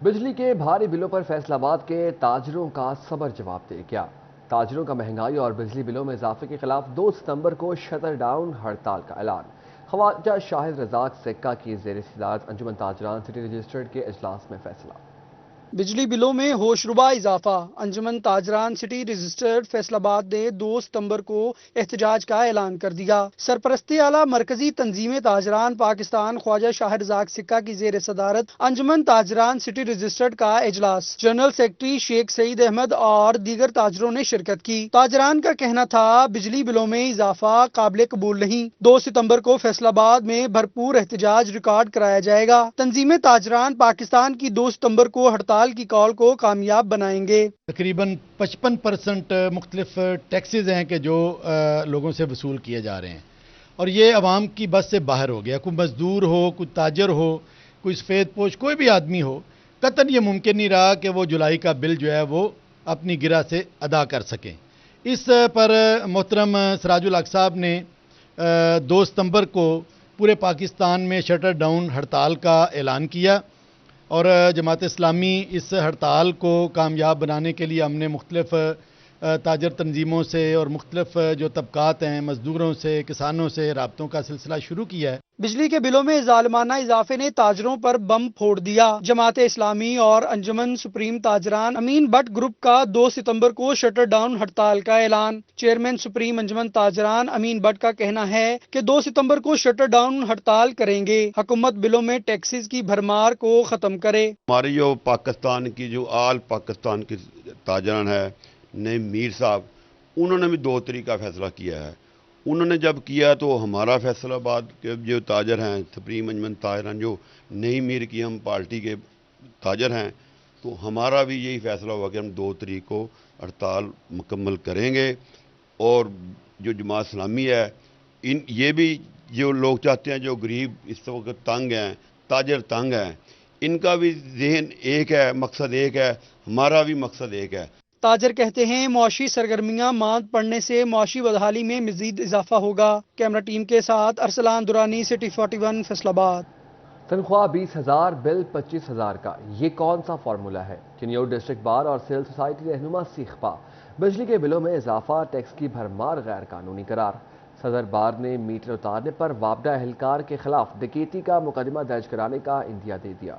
بجلی کے بھاری بلوں پر فیصل آباد کے تاجروں کا صبر جواب دے گیا۔ تاجروں کا مہنگائی اور بجلی بلوں میں اضافے کے خلاف 2 ستمبر کو شٹر ڈاؤن ہڑتال کا اعلان۔ خواجہ شاہد رزاق سکہ کی زیر صدارت انجمن تاجران سٹی رجسٹرڈ کے اجلاس میں فیصلہ۔ بجلی بلوں میں ہوشربا اضافہ، انجمن تاجران سٹی رجسٹرڈ فیصل آباد نے 2 ستمبر کو احتجاج کا اعلان کر دیا۔ سرپرستی اعلیٰ مرکزی تنظیم تاجران پاکستان خواجہ شاہد رزاق سکہ کی زیر صدارت انجمن تاجران سٹی رجسٹرڈ کا اجلاس، جنرل سیکرٹری شیخ سعید احمد اور دیگر تاجروں نے شرکت کی۔ تاجران کا کہنا تھا بجلی بلوں میں اضافہ قابل قبول نہیں۔ 2 ستمبر کو فیصل آباد میں بھرپور احتجاج ریکارڈ کرایا جائے گا۔ تنظیم تاجران پاکستان کی 2 ستمبر کو ہڑتال کی کال کو کامیاب بنائیں گے۔ تقریباً 55% مختلف ٹیکسز ہیں کہ جو لوگوں سے وصول کیے جا رہے ہیں، اور یہ عوام کی بس سے باہر ہو گیا۔ کوئی مزدور ہو، کوئی تاجر ہو، کوئی سفید پوش، کوئی بھی آدمی ہو، قطعاً یہ ممکن نہیں رہا کہ وہ جولائی کا بل جو ہے وہ اپنی گرہ سے ادا کر سکیں۔ اس پر محترم سراج الحق صاحب نے 2 ستمبر کو پورے پاکستان میں شٹر ڈاؤن ہڑتال کا اعلان کیا، اور جماعت اسلامی اس ہڑتال کو کامیاب بنانے کے لیے ہم نے مختلف تاجر تنظیموں سے اور مختلف جو طبقات ہیں، مزدوروں سے، کسانوں سے رابطوں کا سلسلہ شروع کیا ہے۔ بجلی کے بلوں میں ظالمانہ اضافے نے تاجروں پر بم پھوڑ دیا۔ جماعت اسلامی اور انجمن سپریم تاجران امین بٹ گروپ کا 2 ستمبر کو شٹر ڈاؤن ہڑتال کا اعلان۔ چیئرمین سپریم انجمن تاجران امین بٹ کا کہنا ہے کہ 2 ستمبر کو شٹر ڈاؤن ہڑتال کریں گے۔ حکومت بلوں میں ٹیکسز کی بھرمار کو ختم کرے۔ ہماری جو پاکستان کی جو آل پاکستان کی تاجران ہے، نئے میر صاحب، انہوں نے بھی 2 طریقہ فیصلہ کیا ہے۔ انہوں نے جب کیا تو ہمارا فیصل آباد کے جو تاجر ہیں، سپریم انجمن تاجران جو نئی میر کی ہم پارٹی کے تاجر ہیں، تو ہمارا بھی یہی فیصلہ ہوا کہ ہم 2 تاریخ کو ہڑتال مکمل کریں گے۔ اور جو جماعت اسلامی ہے، یہ بھی جو لوگ چاہتے ہیں، جو غریب اس وقت تنگ ہیں، تاجر تنگ ہیں، ان کا بھی ذہن ایک ہے، مقصد ایک ہے، ہمارا بھی مقصد ایک ہے۔ تاجر کہتے ہیں معاشی سرگرمیاں ماند پڑنے سے معاشی بدحالی میں مزید اضافہ ہوگا۔ کیمرہ ٹیم کے ساتھ ارسلان درانی، سٹی 41 فیصل آباد۔ تنخواہ 20,000، بل 25,000 کا، یہ کون سا فارمولا ہے؟ کنیور ڈسٹرکٹ بار اور سیل سوسائٹی رہنما سیخپا۔ بجلی کے بلوں میں اضافہ، ٹیکس کی بھرمار غیر قانونی قرار۔ صدر بار نے میٹر اتارنے پر وابڈہ اہلکار کے خلاف ڈکیتی کا مقدمہ درج کرانے کا عندیہ دے دیا۔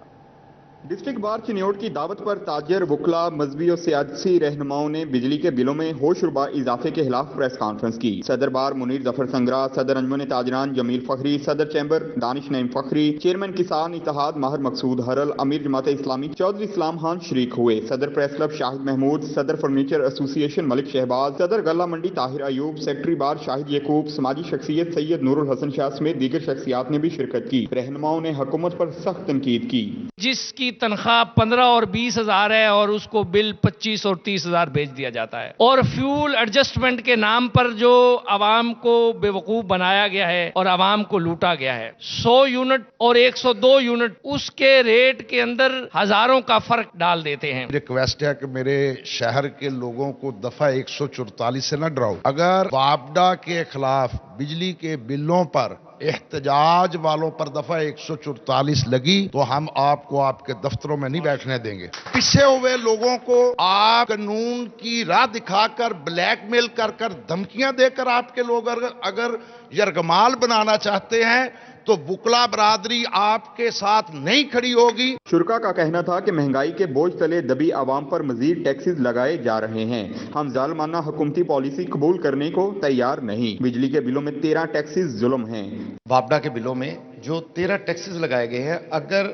ڈسٹرکٹ بار چنیوٹ کی دعوت پر تاجر، وکلاء، مذہبی اور سیاسی رہنماؤں نے بجلی کے بلوں میں ہوشربا اضافے کے خلاف پریس کانفرنس کی۔ صدر بار منیر ظفر سنگرا، صدر انجمن تاجران جمیل فخری، صدر چیمبر دانش نعیم فخری، چیئرمین کسان اتحاد ماہر مقصود حرل، امیر جماعت اسلامی چودھری اسلام خان شریک ہوئے۔ صدر پریس کلب شاہد محمود، صدر فرنیچر ایسوسی ایشن ملک شہباز، صدر غلہ منڈی طاہر ایوب، سیکرٹری بار شاہد یعقوب، سماجی شخصیت سید نور الحسن شاہ سمیت دیگر شخصیات نے بھی شرکت کی۔ رہنماؤں نے حکومت پر سخت تنقید کی۔ جس کی تنخواہ 15 اور 20 ہزار ہے اور اس کو بل 25 اور 30 ہزار بھیج دیا جاتا ہے، اور فیول ایڈجسٹمنٹ کے نام پر جو عوام کو بے وقوف بنایا گیا ہے اور عوام کو لوٹا گیا ہے، 100 یونٹ اور 102 یونٹ اس کے ریٹ کے اندر ہزاروں کا فرق ڈال دیتے ہیں۔ ریکویسٹ ہے کہ میرے شہر کے لوگوں کو دفعہ 144 سے نہ ڈراؤ۔ اگر وابڈا کے خلاف بجلی کے بلوں پر احتجاج والوں پر دفعہ 144 لگی تو ہم آپ کو آپ کے دفتروں میں نہیں بیٹھنے دیں گے۔ پسے ہوئے لوگوں کو آپ قانون کی راہ دکھا کر، بلیک میل کر کر، دھمکیاں دے کر آپ کے لوگ اگر یرغمال بنانا چاہتے ہیں تو وکلا برادری آپ کے ساتھ نہیں کھڑی ہوگی۔ شرکا کا کہنا تھا کہ مہنگائی کے بوجھ تلے دبی عوام پر مزید ٹیکسز لگائے جا رہے ہیں۔ ہم ظالمانہ حکومتی پالیسی قبول کرنے کو تیار نہیں۔ بجلی کے بلوں میں 13 ٹیکسز ظلم ہیں۔ وابڈا کے بلوں میں جو 13 ٹیکسز لگائے گئے ہیں، اگر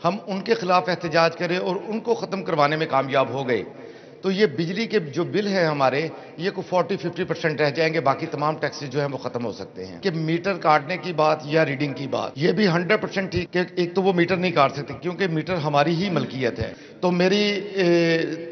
ہم ان کے خلاف احتجاج کریں اور ان کو ختم کروانے میں کامیاب ہو گئے تو یہ بجلی کے جو بل ہیں ہمارے، یہ کو 40-50% رہ جائیں گے، باقی تمام ٹیکسز جو ہیں وہ ختم ہو سکتے ہیں۔ کہ میٹر کاٹنے کی بات یا ریڈنگ کی بات، یہ بھی 100% ٹھیک کہ ایک تو وہ میٹر نہیں کاٹ سکتے کیونکہ میٹر ہماری ہی ملکیت ہے۔ تو میری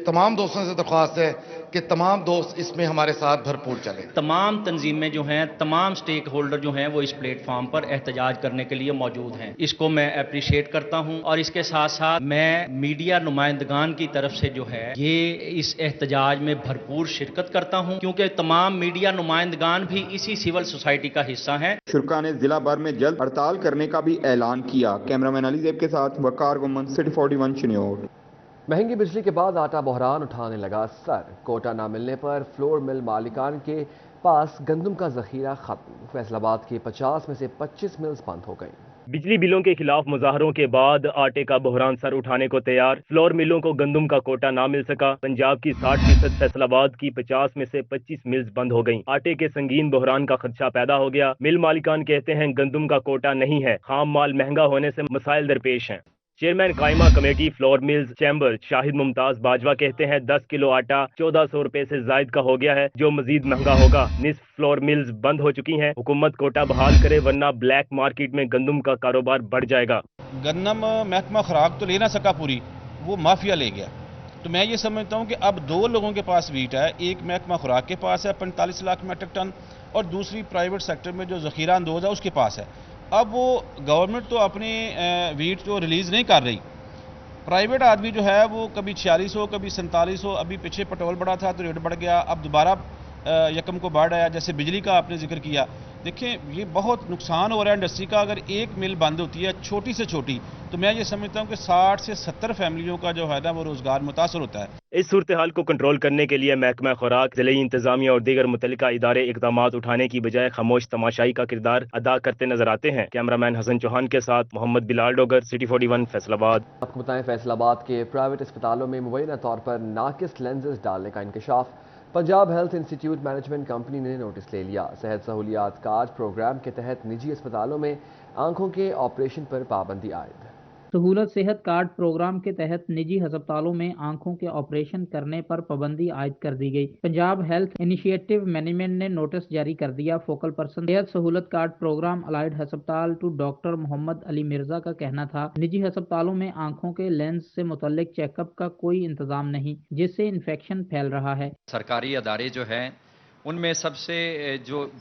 تمام دوستوں سے درخواست ہے کہ تمام دوست اس میں ہمارے ساتھ بھرپور چلیں۔ تمام تنظیمیں جو ہیں، تمام سٹیک ہولڈر جو ہیں وہ اس پلیٹ فارم پر احتجاج کرنے کے لیے موجود ہیں۔ اس کو میں اپریشیٹ کرتا ہوں، اور اس کے ساتھ ساتھ میں میڈیا نمائندگان کی طرف سے جو ہے یہ इस एहतजाज में भरपूर शिरकत करता हूं, क्योंकि तमाम मीडिया नुमाइंदगान भी इसी सिविल सोसाइटी का हिस्सा हैं। शुरा ने जिला भर में जल्द हड़ताल करने का भी ऐलान किया। कैमरामैन अली ज़ैब के साथ वकार गुमन, सिटी 41 चिन्योट। महंगी बिजली के बाद आटा बहरान उठाने लगा सर। कोटा न मिलने पर फ्लोर मिल मालिकान के पास गंदम का जखीरा खत्म। फैसलाबाद की 50 में से 25 मिल्स बंद हो गई। बिजली बिलों के खिलाफ मुजाहरों के बाद आटे का बहरान सर उठाने को तैयार। फ्लोर मिलों को गंदम का कोटा ना मिल सका। पंजाब की 60%, फैसलाबाद की 50 में से 25 मिल्स बंद हो गईं। आटे के संगीन बहरान का खदशा पैदा हो गया। मिल मालिकान कहते हैं गंदम का कोटा नहीं है, खाम माल महंगा होने से मसाइल दरपेश हैं। चेयरमैन कायमा committee flour mills chamber Shahid Mumtaz Bajwa कहते हैं 10 किलो आटा 1400 रुपए से जायद का हो गया है, जो मजीद महंगा होगा। निस्फ फ्लोर मिल्स बंद हो चुकी हैं। हुकूमत कोटा बहाल करे वरना ब्लैक मार्केट में गंदम का कारोबार बढ़ जाएगा। गन्नम महकमा खुराक तो ले ना सका पूरी, वो माफिया ले गया। तो मैं ये समझता हूँ कि अब दो लोगों के पास वीट है, एक महकमा खुराक के पास है 45 लाख मीट्रिक टन और दूसरी प्राइवेट सेक्टर में जो जखीरा अंदोज है उसके पास है। अब वो गवर्नमेंट तो अपनी वीट जो रिलीज़ नहीं कर रही, प्राइवेट आदमी जो है वो कभी 4600 कभी 4700, अभी पीछे पेट्रोल बढ़ा था तो रेट बढ़ गया, अब दोबारा यकम को बढ़ आया। जैसे बिजली का आपने जिक्र किया, देखें ये बहुत नुकसान हो रहा है इंडस्ट्री का। अगर एक मिल बंद होती है छोटी से छोटी, तो मैं ये समझता हूँ कि 60 से 70 फैमिलियों का जो है ना वो रोजगार मुतासर होता है। इस सूरत हाल को कंट्रोल करने के लिए महकमा खुराक, ज़िले इंतजामिया और दीगर मुतल्लिका इदारे इक़दाम उठाने की बजाय खामोश तमाशाई का किरदार अदा करते नजर आते हैं। कैमरामैन हसन चौहान के साथ मोहम्मद बिलाल डोगर, सिटी 41 फैसलाबाद। आपको बताएं फैसलाबाद के प्राइवेट अस्पतालों में मुबैना तौर पर नाकिस लेंसेज डालने का इंकशाफ। Punjab health institute management company ने नोटिस ले लिया। सेहत सहूलियात कार्ड प्रोग्राम के तहत निजी अस्पतालों में आंखों के ऑपरेशन पर पाबंदी आयद। सहूलत सेहत कार्ड प्रोग्राम के तहत निजी अस्पतालों में आंखों के ऑपरेशन करने पर पाबंदी आयद कर दी गई। पंजाब हेल्थ इनिशिएटिव मैनेजमेंट ने नोटिस जारी कर दिया। फोकल पर्सन सेहत सहूलत कार्ड प्रोग्राम अलाइड अस्पताल टू डॉक्टर मोहम्मद अली मिर्जा का कहना था, निजी अस्पतालों में आंखों के लेंस से मुतल्लिक चेकअप का कोई इंतजाम नहीं, जिससे इन्फेक्शन फैल रहा है। सरकारी अदारे जो हैं उनमें सबसे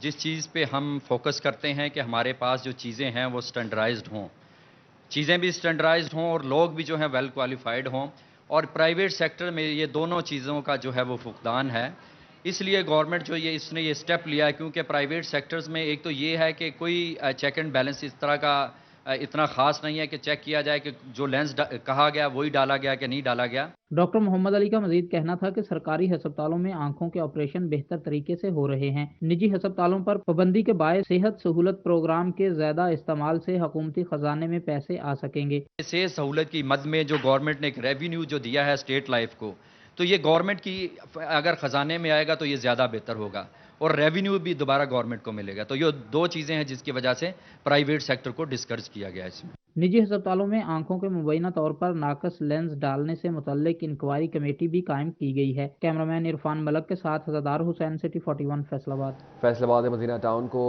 जिस चीज़ पे हम फोकस करते हैं कि हमारे पास जो चीज़ें हैं वो स्टैंडर्डाइज्ड हों, चीज़ें भी स्टैंडर्डाइज्ड हों और लोग भी जो हैं वेल क्वालिफाइड हों। और प्राइवेट सेक्टर में ये दोनों चीज़ों का जो है वो फुकदान है। इसलिए गवर्नमेंट जो इसने ये स्टेप लिया है, क्योंकि प्राइवेट सेक्टर्स में एक तो ये है कि कोई चेक एंड बैलेंस इस तरह का इतना खास नहीं है कि चेक किया जाए कि जो लेंस कहा गया वही डाला गया कि नहीं डाला गया। डॉक्टर मोहम्मद अली का मजीद कहना था कि सरकारी अस्पतालों में आंखों के ऑपरेशन बेहतर तरीके से हो रहे हैं। निजी अस्पतालों पर पाबंदी के बायस सेहत सहूलत प्रोग्राम के ज्यादा इस्तेमाल से हुकूमती खजाने में पैसे आ सकेंगे। सेहत सहूलत की मद में जो गवर्नमेंट ने एक रेवेन्यू जो दिया है स्टेट लाइफ को, तो ये गवर्नमेंट की अगर खजाने में आएगा तो ये ज़्यादा बेहतर होगा और रेवेन्यू भी दोबारा गवर्नमेंट को मिलेगा। तो ये दो चीज़ें हैं जिसकी वजह से प्राइवेट सेक्टर को डिस्करेज किया गया है इसमें। निजी अस्पतालों में आंखों के मुबैना तौर पर नाकस लेंस डालने से मुतल्लिक इंक्वायरी कमेटी भी कायम की गई है। कैमरामैन इरफान मलक के साथ हज़ादार हुसैन, सिटी 41 फैसलाबाद। फैसलाबाद मदीना टाउन को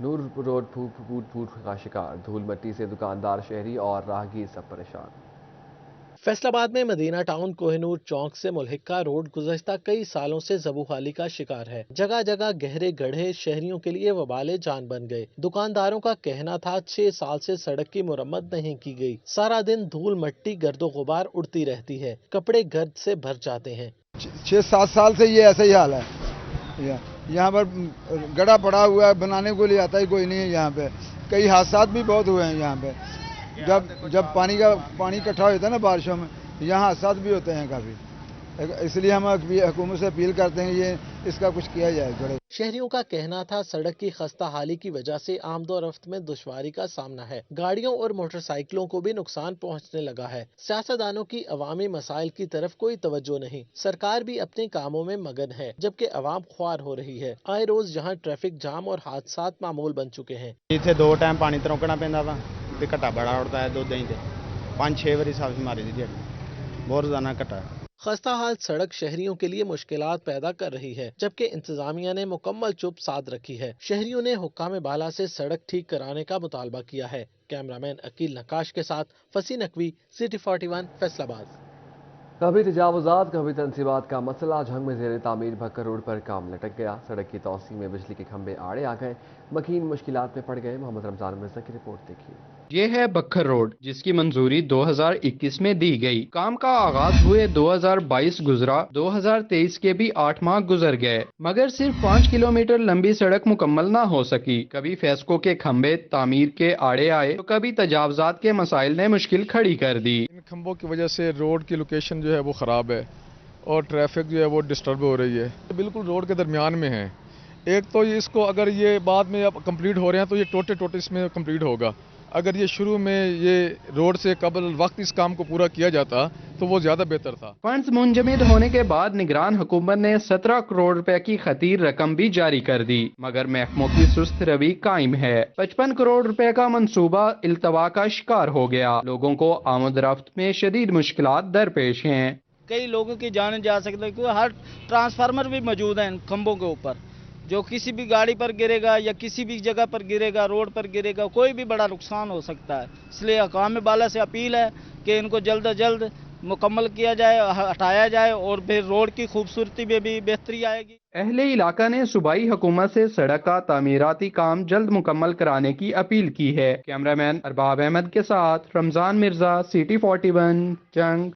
नूर रोड फूट का शिकार। धूल मट्टी से दुकानदार, शहरी और राहगीर सब परेशान। फैसलाबाद में मदीना टाउन कोहिनूर चौक से मुल्हिका रोड गुज़श्ता कई सालों से ज़बूहाली का शिकार है। जगह जगह गहरे गड्ढे शहरियों के लिए वबाले जान बन गए। दुकानदारों का कहना था 6 साल से सड़क की मुरम्मत नहीं की गई। सारा दिन धूल मट्टी गर्दो गुबार उड़ती रहती है, कपड़े गर्द से भर जाते हैं। 6-7 साल से ये ऐसा ही हाल है। यहाँ पर गड्ढा पड़ा हुआ है, बनाने को लिए आता ही कोई नहीं है। यहाँ पे कई हादसात भी बहुत हुए हैं। यहाँ पे जब पानी इकट्ठा होता है ना बारिशों में, यहाँ हादसात भी होते हैं काफ़ी। इसलिए हम हुकूमत से अपील करते हैं ये इसका कुछ किया जाए। थोड़े शहरियों का कहना था सड़क की खस्ता हाली की वजह से आमदोरफ्त में दुश्वारी का सामना है। गाड़ियों और मोटरसाइकिलों को भी नुकसान पहुँचने लगा है। सियासतदानों की अवामी मसाइल की तरफ कोई तवज्जो नहीं। सरकार भी अपने कामों में मगन है, जबकि अवाम ख्वार हो रही है। आए रोज यहाँ ट्रैफिक जाम और हादसात मामूल बन चुके हैं। इतने 2 टाइम पानी तो रोकना पैंदा वा, घट्टा बड़ा उड़ता है। 2 दिन 5-6 बारी सब्जी मारी दी बहुत रोजाना घट्टा। खस्ता हाल सड़क शहरियों के लिए मुश्किलात पैदा कर रही है, जबकि इंतजामिया ने मुकम्मल चुप साध रखी है। शहरियों ने हुक्काम बाला से सड़क ठीक कराने का मुतालबा किया है। कैमरामैन अकील नकाश के साथ फसी नकवी, सिटी 41 फैसलाबाद। कभी तजावुजात कभी तनसीबात का मसला। झंग में ज़ेर तामीर भक्कर रोड पर काम लटक गया। सड़क की तोसी में बिजली के खंभे आड़े आ गए। मकीन मुश्किलात में पड़ गए। मोहम्मद रमजान मिर्जा की रिपोर्ट देखिए। ये है बखर रोड, जिसकी मंजूरी 2021 में दी गई। काम का आगाज हुए 2022 गुजरा, 2023 के भी 8 माह गुजर गए, मगर सिर्फ 5 किलोमीटर लंबी सड़क मुकम्मल ना हो सकी। कभी फेस्को के खंबे तामीर के आड़े आए तो कभी तजावजात के मसाइल ने मुश्किल खड़ी कर दी। इन खंबों की वजह से रोड की लोकेशन जो है वो ख़राब है और ट्रैफिक जो है वो डिस्टर्ब हो रही है। बिल्कुल रोड के दरमियान में है। एक तो ये इसको अगर ये बाद में अब कंप्लीट हो रहे हैं तो ये टोटे इसमें कंप्लीट होगा। अगर ये शुरू में ये रोड से कबल वक्त इस काम को पूरा किया जाता तो वो ज़्यादा बेहतर था। फंड्स मुंजमद होने के बाद निगरान हुकूमत ने 17 करोड़ रुपए की खतीर रकम भी जारी कर दी, मगर महकमों की सुस्त रवि कायम है। 55 करोड़ रुपए का मंसूबा इल्तवा का शिकार हो गया। लोगों को आमद-रफ्त में शदीद मुश्किलात दरपेश हैं। कई लोगों की जान जा सकती है क्योंकि हर ट्रांसफार्मर भी मौजूद है इन खंभों के ऊपर, जो किसी भी गाड़ी पर गिरेगा या किसी भी जगह पर गिरेगा, रोड पर गिरेगा, कोई भी बड़ा नुकसान हो सकता है। इसलिए अकाम बाला से अपील है कि इनको जल्द अज जल्द मुकम्मल किया जाए, हटाया जाए और फिर रोड की खूबसूरती में भी बेहतरी आएगी। अहले इलाका ने सूबाई हुकूमत से सड़क का तामीराती काम जल्द मुकम्मल कराने की अपील की है। कैमरामैन अरबाब अहमद के साथ रमजान मिर्जा, सिटी 41 जंग।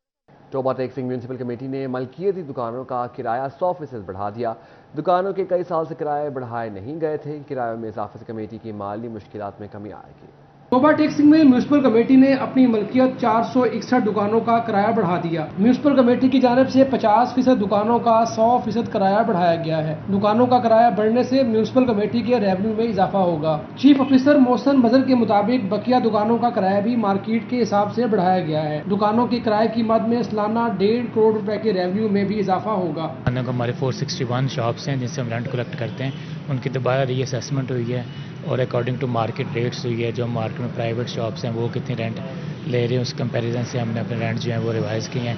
टोबा टेक्सिंग म्यूनसिपल कमेटी ने मलकियती दुकानों का किराया 100% बढ़ा दिया। दुकानों के कई साल से किराए बढ़ाए नहीं गए थे। किरायों में इजाफे से कमेटी की माली मुश्किलात में कमी आएगी। टोबा टेक्सिंग में म्यूनसिपल कमेटी ने अपनी मलकियत 461 दुकानों का किराया बढ़ा दिया। म्यूनसिपल कमेटी की जानिब से 50% दुकानों का 100% किराया बढ़ाया गया है। दुकानों का किराया बढ़ने से म्यूनसिपल कमेटी के रेवेन्यू में इजाफा होगा। चीफ ऑफिसर मोहसन मजर के मुताबिक बकिया दुकानों का किराया भी मार्केट के हिसाब से बढ़ाया गया है। दुकानों के किराए की मद में सालाना 1.5 करोड़ रुपए के रेवेन्यू में भी इजाफा होगा। हमारे 461 शॉप्स हैं जिनसे हम रेंट कलेक्ट करते हैं, उनकी दोबारा रीअसेसमेंट हुई है और अकॉर्डिंग टू मार्केट रेट्स हुई है। जो मार्केट में प्राइवेट शॉप्स हैं वो कितनी रेंट ले रहे हैं उस कंपैरिजन से हमने अपने रेंट जो हैं वो रिवाइज़ किए हैं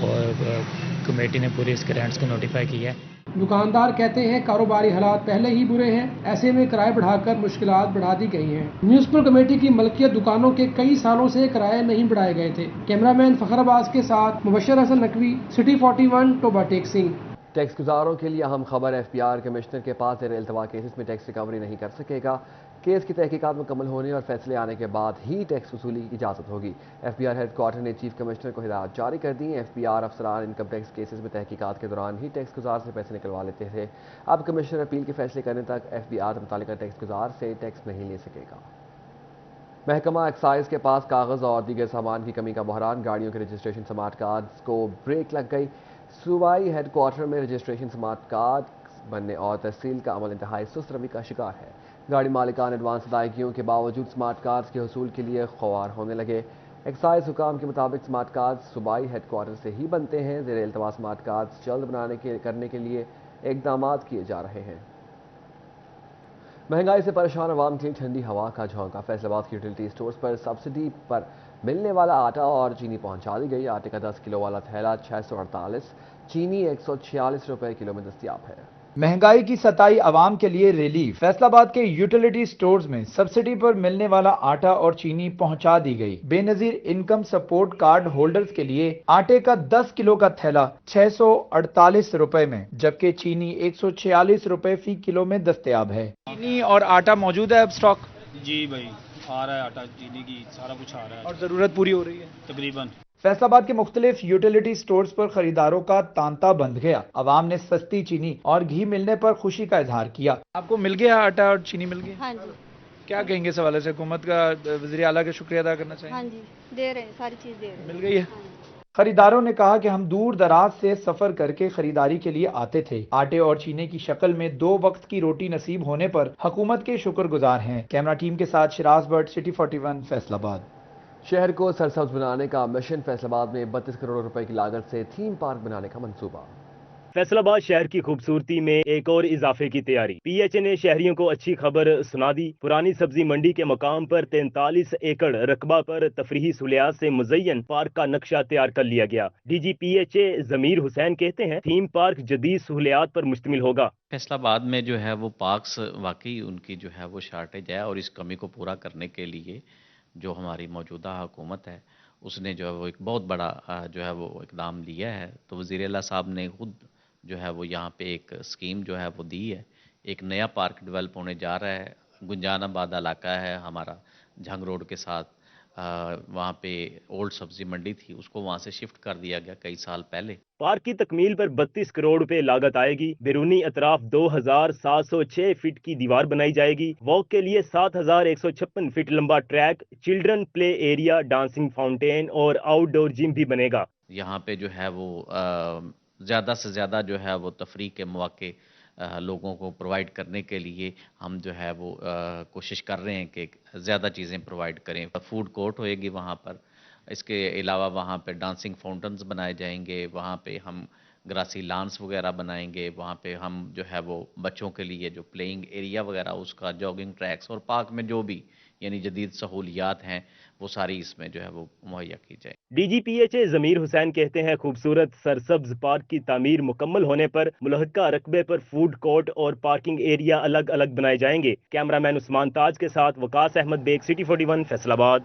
और कमेटी ने पूरे इसके रेंट्स को नोटिफाई किया है। दुकानदार कहते हैं कारोबारी हालात पहले ही बुरे हैं, ऐसे में किराए बढ़ाकर मुश्किलात बढ़ा दी गई हैं। म्यूनसिपल कमेटी की मलकियत दुकानों के कई सालों से किराए नहीं बढ़ाए गए थे। कैमरामैन फखराबाद के साथ मुबशर हसन नकवी, सिटी 41 टोबा टेक्सिंग। टैक्स गुजारों के लिए अहम खबर, एफपीआर कमिश्नर के पास ज़ेर इल्तवा केसेस में टैक्स रिकवरी नहीं कर सकेगा। केस की तहकीकात मुकम्मल होने और फैसले आने के बाद ही टैक्स वसूली की इजाज़त होगी। एफपीआर हेडक्वार्टर ने चीफ कमिश्नर को हिदायत जारी कर दी। एफपीआर अफसरान इनकम टैक्स केसेस में तहकीकात के दौरान ही टैक्स गुजार से पैसे निकलवा लेते थे। अब कमिश्नर अपील के फैसले करने तक एफपीआर मुतालिका टैक्स गुजार से टैक्स नहीं ले सकेगा। महकमा एक्साइज के पास कागज़ और दीगर सामान की कमी का बहरान, गाड़ियों के रजिस्ट्रेशन स्मार्ट कार्ड्स को ब्रेक लग गई। सूबाई हेडक्वार्टर में रजिस्ट्रेशन स्मार्ट कार्ड बनने और तहसील का अमल इंतहाई सुस्त रवि का शिकार है। गाड़ी मालिकान एडवांस अदायगियों के बावजूद स्मार्ट कार्ड्स के हसूल के लिए ख्वार होने लगे। एक्साइज हुकाम के मुताबिक स्मार्ट कार्ड्स सूबाई हेडक्वार्टर से ही बनते हैं। ज़ेर इल्तवा स्मार्ट कार्ड्स जल्द करने के लिए इक़दामात किए जा रहे हैं। महंगाई से परेशान अवाम के लिए ठंडी हवा का झोंका, फैसलाबाद की यूटिलिटी स्टोर्स पर सब्सिडी पर मिलने वाला आटा और चीनी पहुंचा दी गई। आटे का 10 किलो वाला थैला 648, चीनी 146 रुपए किलो में दस्तयाब है। महंगाई की सताई आवाम के लिए रिलीफ, फैसलाबाद के यूटिलिटी स्टोर्स में सब्सिडी पर मिलने वाला आटा और चीनी पहुंचा दी गई। Benazir income support card holders के लिए आटे का 10 किलो का थैला 648 रुपए में, जबकि चीनी 146 रुपए फी किलो में दस्तयाब है। चीनी और आटा मौजूद है अब स्टॉक? जी भाई आ रहा है, आटा चीनी की सारा कुछ आ रहा है और जरूरत पूरी हो रही है तकरीबन। फैसलाबाद के मुख्तलिफ यूटिलिटी स्टोर्स पर खरीदारों का तांता बंध गया। अवाम ने सस्ती चीनी और घी मिलने पर खुशी का इजहार किया। आपको मिल गया आटा और चीनी मिल गई? हाँ जी। क्या कहेंगे इस हवाले से? हुकूमत का वज़ीर आला का शुक्रिया अदा करना चाहिए। हाँ जी, दे रहे हैं, सारी चीज दे रहे हैं। मिल गई है। खरीदारों ने कहा कि हम दूर दराज से सफर करके खरीदारी के लिए आते थे। आटे और चीनी की शक्ल में 2 वक्त की रोटी नसीब होने पर हुकूमत के शुक्रगुजार हैं। कैमरा टीम के साथ शिराज भट्ट, सिटी 41 फैसलाबाद। शहर को सरसब्ज बनाने का मिशन, फैसलाबाद में 32 करोड़ रुपए की लागत से थीम पार्क बनाने का मंसूबा। फैसलाबाद शहर की खूबसूरती में एक और इजाफे की तैयारी। पीएचए ने शहरियों को अच्छी खबर सुना दी। पुरानी सब्जी मंडी के मकाम पर 43 एकड़ रकबा पर तफरीही सहूलियात से मुज़य्यन पार्क का नक्शा तैयार कर लिया गया। डीजी पीएचए ज़मीर हुसैन कहते हैं थीम पार्क जदीद सहूलियात पर मुश्तमिल होगा। फैसलाबाद में जो है वो पार्क्स वाकई उनकी जो है वो शार्टेज है और इस कमी को पूरा करने के लिए जो हमारी मौजूदा हुकूमत है उसने जो है वो एक बहुत बड़ा जो है वो इकदाम लिया है। तो वज़ीर आला साहब ने खुद जो है वो यहाँ पे एक स्कीम जो है वो दी है। एक नया पार्क डेवलप होने जा रहा है। गुंजानाबाद इलाका है हमारा, झंग रोड के साथ وہاں پہ اولڈ سبزی منڈی تھی اس کو وہاں سے شفٹ کر دیا گیا کئی سال پہلے۔ پارک کی تکمیل پر 32 کروڑ روپے لاگت آئے گی۔ بیرونی اطراف 2706 فٹ کی دیوار بنائی جائے گی۔ واک کے لیے 7156 فٹ لمبا ٹریک، چلڈرن پلے ایریا، ڈانسنگ فاؤنٹین اور آؤٹ ڈور جم بھی بنے گا۔ یہاں پہ جو ہے وہ زیادہ سے زیادہ جو ہے وہ تفریح کے مواقع لوگوں کو پرووائڈ کرنے کے لیے ہم جو ہے وہ کوشش کر رہے ہیں کہ زیادہ چیزیں پرووائڈ کریں۔ فوڈ کورٹ ہوئے گی وہاں پر، اس کے علاوہ وہاں پہ ڈانسنگ فاؤنٹنز بنائے جائیں گے، وہاں پہ ہم گراسی لانس وغیرہ بنائیں گے، وہاں پہ ہم جو ہے وہ بچوں کے لیے جو پلینگ ایریا وغیرہ اس کا جاگنگ ٹریکس، اور پارک میں جو بھی یعنی جدید سہولیات ہیں وہ ساری اس میں جو ہے وہ مہیا کی جائے۔ D G P H A ضمیر حسین کہتے ہیں خوبصورت سرسبز پارک کی تعمیر مکمل ہونے پر ملحقہ رقبے پر فوڈ کورٹ اور پارکنگ ایریا الگ الگ بنائے جائیں گے۔ کیمرہ مین عثمان تاج کے ساتھ وقاص احمد بیگ، سٹی 41 فیصل آباد۔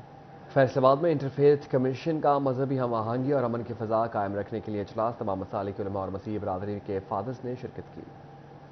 فیصل آباد میں انٹرفیتھ کمیشن کا مذہبی ہم آہنگی اور امن کی فضا قائم رکھنے کے لیے اجلاس، تمام مسالک علماء اور مسیحی برادری کے فادرز نے شرکت کی۔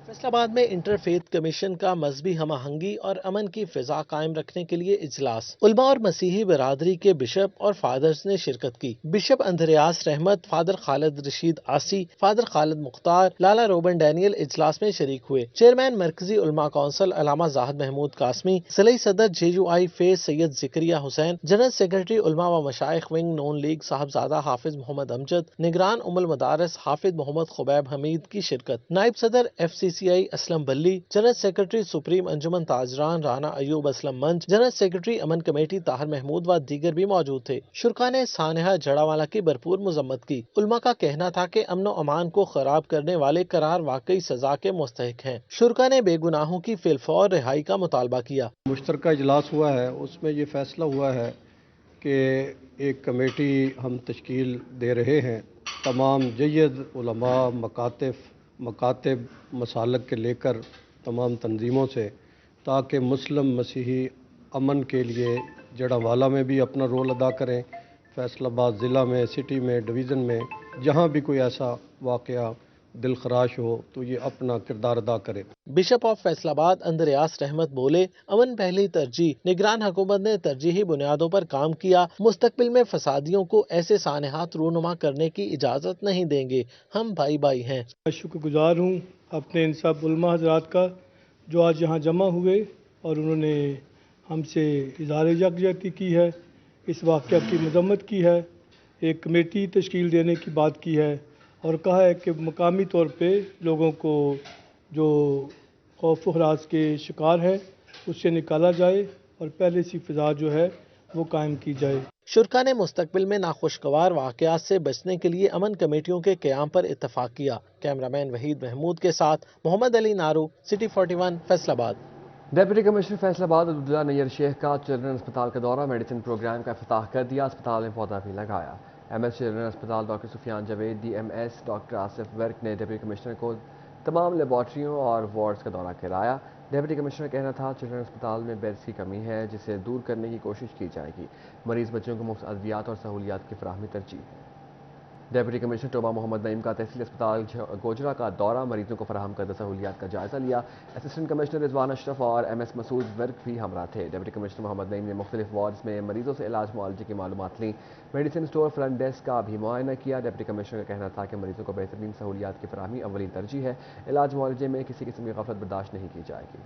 فیصل آباد میں انٹرفیتھ کمیشن کا مذہبی ہم آہنگی اور امن کی فضا قائم رکھنے کے لیے اجلاس، علماء اور مسیحی برادری کے بشپ اور فادرز نے شرکت کی۔ بشپ اندریاس رحمت، فادر خالد رشید آسی، فادر خالد مختار، لالا روبن ڈینیل اجلاس میں شریک ہوئے۔ چیئرمین مرکزی علماء کونسل علامہ زاہد محمود قاسمی، صلحی صدر JUI فیض سید ذکریہ حسین، جنرل سیکرٹری علماء و مشائخ ونگ نون لیگ صاحبزادہ حافظ محمد امجد، نگران المدارس حافظ محمد خبیب حمید کی شرکت۔ نائب صدر FCCI اسلم بلی، general secretary supreme Anjuman تاجران Rana Ayub Aslam منچ، جنرل سیکرٹری امن کمیٹی طاہر محمود و دیگر بھی موجود تھے۔ شرکا نے سانحہ جڑاوالا کی بھرپور مذمت کی۔ علماء کا کہنا تھا کہ امن و امان کو خراب کرنے والے قرار واقعی سزا کے مستحق ہیں۔ شرکا نے بے گناہوں کی فی الفور رہائی کا مطالبہ کیا۔ مشترکہ اجلاس ہوا ہے، اس میں یہ فیصلہ ہوا ہے کہ ایک کمیٹی ہم تشکیل دے رہے ہیں، تمام جید علماء، مکاتب مسالک کے لے کر تمام تنظیموں سے، تاکہ مسلم مسیحی امن کے لیے جڑاوالا میں بھی اپنا رول ادا کریں، فیصل آباد ضلع میں، سٹی میں، ڈویژن میں جہاں بھی کوئی ایسا واقعہ دل خراش ہو تو یہ اپنا کردار ادا کرے۔ بشپ آف فیصل آباد اندریاس رحمت بولے، امن پہلی ترجیح، نگران حکومت نے ترجیحی بنیادوں پر کام کیا، مستقبل میں فسادیوں کو ایسے سانحات رونما کرنے کی اجازت نہیں دیں گے، ہم بھائی بھائی ہیں۔ میں شکر گزار ہوں اپنے ان سب علماء حضرات کا جو آج یہاں جمع ہوئے اور انہوں نے ہم سے اظہار یکجہتی کی ہے، اس واقعہ کی مذمت کی ہے، ایک کمیٹی تشکیل دینے کی بات کی ہے اور کہا ہے کہ مقامی طور پہ لوگوں کو جو خوف و ہراس کے شکار ہے اس سے نکالا جائے اور پہلے سی فضا جو ہے وہ قائم کی جائے۔ شرکا نے مستقبل میں ناخوشگوار واقعات سے بچنے کے لیے امن کمیٹیوں کے قیام پر اتفاق کیا۔ کیمرامین وحید محمود کے ساتھ محمد علی نارو، سٹی 41 فیصل آباد۔ ڈپٹی کمشنر فیصل آباد عبداللہ نیر شیخ کا چلڈرن اسپتال کا دورہ، میڈیسن پروگرام کا افتتاح کر دیا، اسپتال میں پودا بھی لگایا۔ MS چلڈرن اسپتال doctor Sufyan Javed, DMS doctor Asif Virk نے ڈپٹی کمشنر کو تمام لیبارٹریوں اور وارڈز کا دورہ کرایا۔ ڈپٹی کمشنر کا کہنا تھا چلڈرن اسپتال میں بیڈز کی کمی ہے جسے دور کرنے کی کوشش کی جائے گی، مریض بچوں کو مفت ادویات اور سہولیات کی فراہمی ترجیح ہے۔ ڈپٹی کمشنر ٹوبہ محمد نعیم کا تحصیل اسپتال گوجرا کا دورہ، مریضوں کو فراہم کردہ سہولیات کا جائزہ لیا۔ اسسٹنٹ کمشنر رضوان اشرف اور MS مسعود ورک بھی ہمراہ تھے۔ ڈپٹی کمشنر محمد نعیم نے مختلف وارڈز میں مریضوں سے علاج معالجے کی معلومات لیں، میڈیسن اسٹور فرنٹ ڈیسک کا بھی معائنہ کیا۔ ڈپٹی کمشنر کا کہنا تھا کہ مریضوں کو بہترین سہولیات کی فراہمی اولین ترجیح ہے، علاج معالجے میں کسی قسم کی غفلت برداشت نہیں کی جائے گی۔